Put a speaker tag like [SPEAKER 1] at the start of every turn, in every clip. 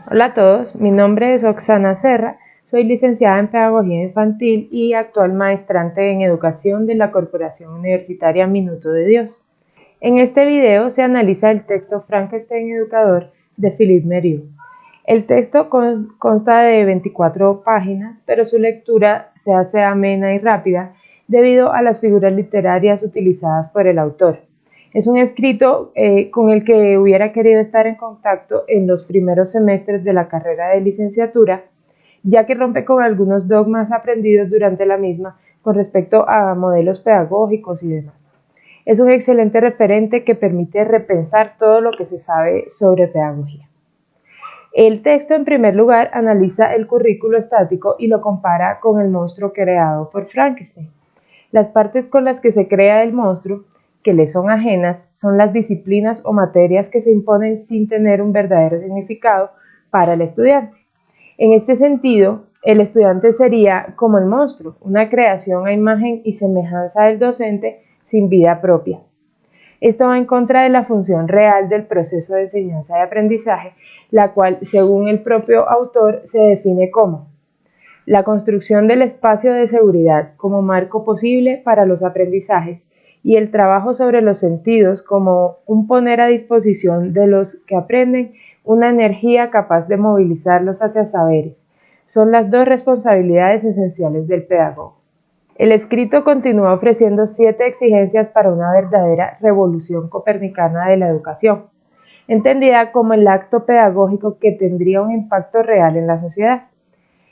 [SPEAKER 1] Hola a todos, mi nombre es Oxana Serra, soy licenciada en Pedagogía Infantil y actual maestrante en Educación de la Corporación Universitaria Minuto de Dios. En este video se analiza el texto Frankenstein Educador de Philippe Merieux. El texto consta de 24 páginas, pero su lectura se hace amena y rápida debido a las figuras literarias utilizadas por el autor. Es un escrito con el que hubiera querido estar en contacto en los primeros semestres de la carrera de licenciatura, ya que rompe con algunos dogmas aprendidos durante la misma con respecto a modelos pedagógicos y demás. Es un excelente referente que permite repensar todo lo que se sabe sobre pedagogía. El texto, en primer lugar, analiza el currículo estático y lo compara con el monstruo creado por Frankenstein. Las partes con las que se crea el monstruo, que le son ajenas, son las disciplinas o materias que se imponen sin tener un verdadero significado para el estudiante. En este sentido, el estudiante sería como el monstruo, una creación a imagen y semejanza del docente sin vida propia. Esto va en contra de la función real del proceso de enseñanza y aprendizaje, la cual, según el propio autor, se define como la construcción del espacio de seguridad como marco posible para los aprendizajes y el trabajo sobre los sentidos como un poner a disposición de los que aprenden una energía capaz de movilizarlos hacia saberes. Son las dos responsabilidades esenciales del pedagogo. El escrito continúa ofreciendo 7 exigencias para una verdadera revolución copernicana de la educación, entendida como el acto pedagógico que tendría un impacto real en la sociedad.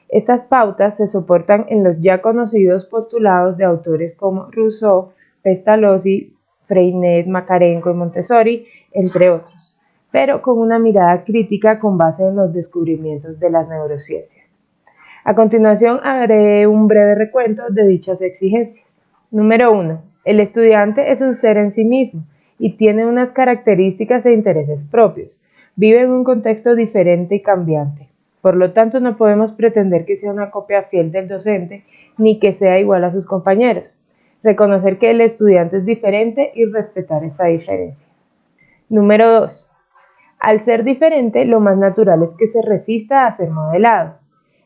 [SPEAKER 1] Estas pautas se soportan en los ya conocidos postulados de autores como Rousseau, Pestalozzi, Freinet, Makarenko y Montessori, entre otros, pero con una mirada crítica con base en los descubrimientos de las neurociencias. A continuación haré un breve recuento de dichas exigencias. Número 1. El estudiante es un ser en sí mismo y tiene unas características e intereses propios. Vive en un contexto diferente y cambiante. Por lo tanto, no podemos pretender que sea una copia fiel del docente ni que sea igual a sus compañeros. Reconocer que el estudiante es diferente y respetar esta diferencia. Número 2. Al ser diferente, lo más natural es que se resista a ser modelado.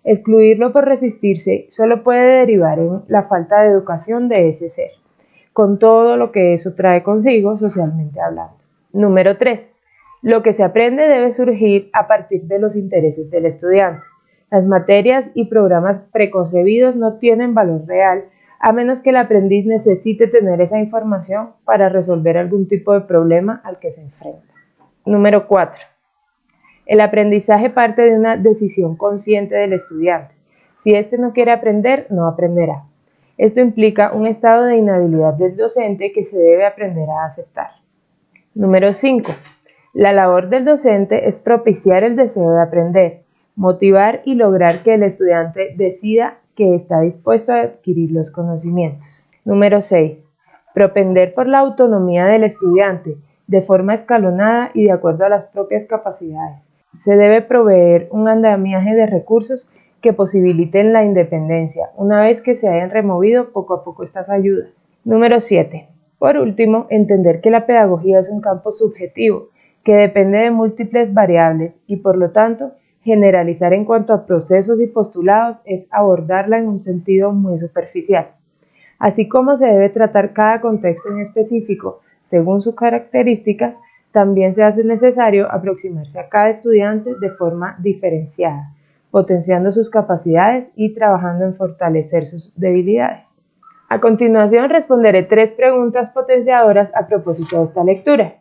[SPEAKER 1] Excluirlo por resistirse solo puede derivar en la falta de educación de ese ser, con todo lo que eso trae consigo socialmente hablando. Número 3. Lo que se aprende debe surgir a partir de los intereses del estudiante. Las materias y programas preconcebidos no tienen valor real, a menos que el aprendiz necesite tener esa información para resolver algún tipo de problema al que se enfrenta. Número 4. El aprendizaje parte de una decisión consciente del estudiante. Si éste no quiere aprender, no aprenderá. Esto implica un estado de inhabilidad del docente que se debe aprender a aceptar. Número 5. La labor del docente es propiciar el deseo de aprender, motivar y lograr que el estudiante decida que está dispuesto a adquirir los conocimientos. Número 6. Propender por la autonomía del estudiante, de forma escalonada y de acuerdo a las propias capacidades. Se debe proveer un andamiaje de recursos que posibiliten la independencia, una vez que se hayan removido poco a poco estas ayudas. Número 7. Por último, entender que la pedagogía es un campo subjetivo, que depende de múltiples variables y, por lo tanto, generalizar en cuanto a procesos y postulados es abordarla en un sentido muy superficial. Así como se debe tratar cada contexto en específico según sus características, también se hace necesario aproximarse a cada estudiante de forma diferenciada, potenciando sus capacidades y trabajando en fortalecer sus debilidades. A continuación responderé 3 preguntas potenciadoras a propósito de esta lectura.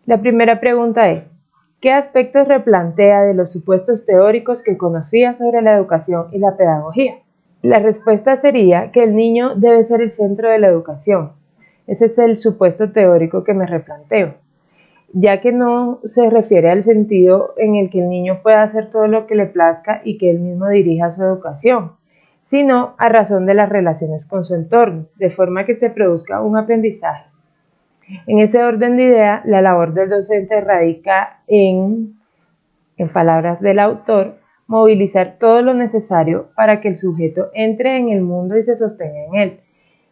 [SPEAKER 1] La primera pregunta es: ¿qué aspectos replantea de los supuestos teóricos que conocía sobre la educación y la pedagogía? La respuesta sería que el niño debe ser el centro de la educación. Ese es el supuesto teórico que me replanteo, ya que no se refiere al sentido en el que el niño pueda hacer todo lo que le plazca y que él mismo dirija su educación, sino a razón de las relaciones con su entorno, de forma que se produzca un aprendizaje. En ese orden de idea, la labor del docente radica en palabras del autor, movilizar todo lo necesario para que el sujeto entre en el mundo y se sostenga en él,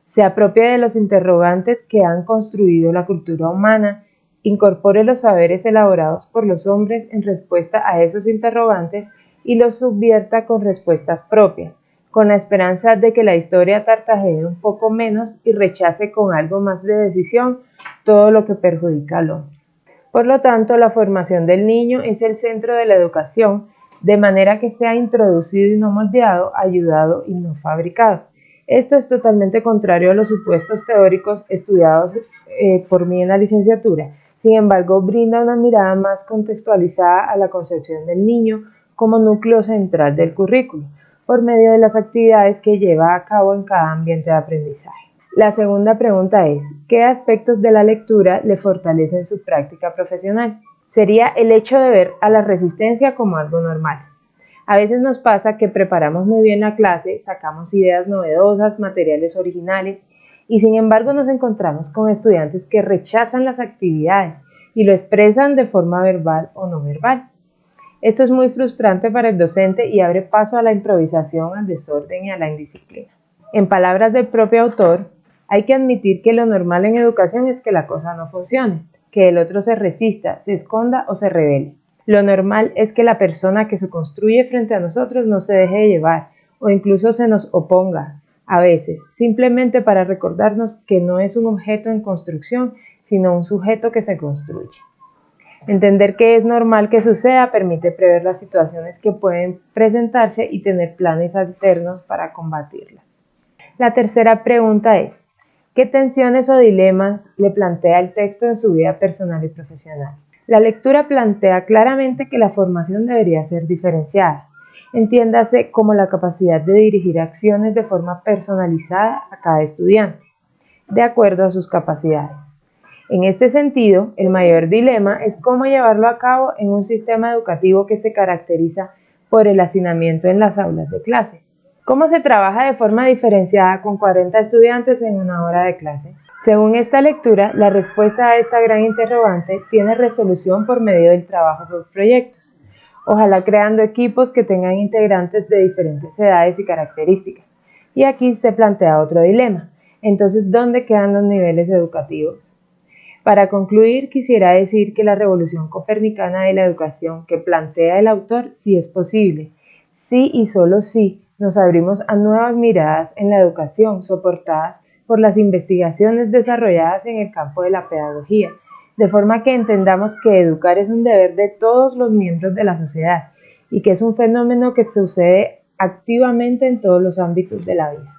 [SPEAKER 1] se apropie de los interrogantes que han construido la cultura humana incorpore los saberes elaborados por los hombres en respuesta a esos interrogantes y los subvierta con respuestas propias, con la esperanza de que la historia tartajee un poco menos y rechace con algo más de decisión todo lo que perjudica al hombre. Por lo tanto, la formación del niño es el centro de la educación, de manera que sea introducido y no moldeado, ayudado y no fabricado. Esto es totalmente contrario a los supuestos teóricos estudiados por mí en la licenciatura. Sin embargo, brinda una mirada más contextualizada a la concepción del niño como núcleo central del currículo, por medio de las actividades que lleva a cabo en cada ambiente de aprendizaje. La segunda pregunta es, ¿qué aspectos de la lectura le fortalecen su práctica profesional? Sería el hecho de ver a la resistencia como algo normal. A veces nos pasa que preparamos muy bien la clase, sacamos ideas novedosas, materiales originales, y sin embargo nos encontramos con estudiantes que rechazan las actividades y lo expresan de forma verbal o no verbal. Esto es muy frustrante para el docente y abre paso a la improvisación, al desorden y a la indisciplina. En palabras del propio autor, hay que admitir que lo normal en educación es que la cosa no funcione, que el otro se resista, se esconda o se rebele. Lo normal es que la persona que se construye frente a nosotros no se deje llevar o incluso se nos oponga, a veces, simplemente para recordarnos que no es un objeto en construcción, sino un sujeto que se construye. Entender que es normal que suceda permite prever las situaciones que pueden presentarse y tener planes alternos para combatirlas. La tercera pregunta es, ¿qué tensiones o dilemas le plantea el texto en su vida personal y profesional? La lectura plantea claramente que la formación debería ser diferenciada. Entiéndase como la capacidad de dirigir acciones de forma personalizada a cada estudiante, de acuerdo a sus capacidades. En este sentido, el mayor dilema es cómo llevarlo a cabo en un sistema educativo que se caracteriza por el hacinamiento en las aulas de clase. ¿Cómo se trabaja de forma diferenciada con 40 estudiantes en una hora de clase? Según esta lectura, la respuesta a esta gran interrogante tiene resolución por medio del trabajo por proyectos, ojalá creando equipos que tengan integrantes de diferentes edades y características. Y aquí se plantea otro dilema. Entonces, ¿dónde quedan los niveles educativos? Para concluir, quisiera decir que la revolución copernicana de la educación que plantea el autor sí es posible. Sí y solo sí nos abrimos a nuevas miradas en la educación soportadas por las investigaciones desarrolladas en el campo de la pedagogía, de forma que entendamos que educar es un deber de todos los miembros de la sociedad y que es un fenómeno que sucede activamente en todos los ámbitos de la vida.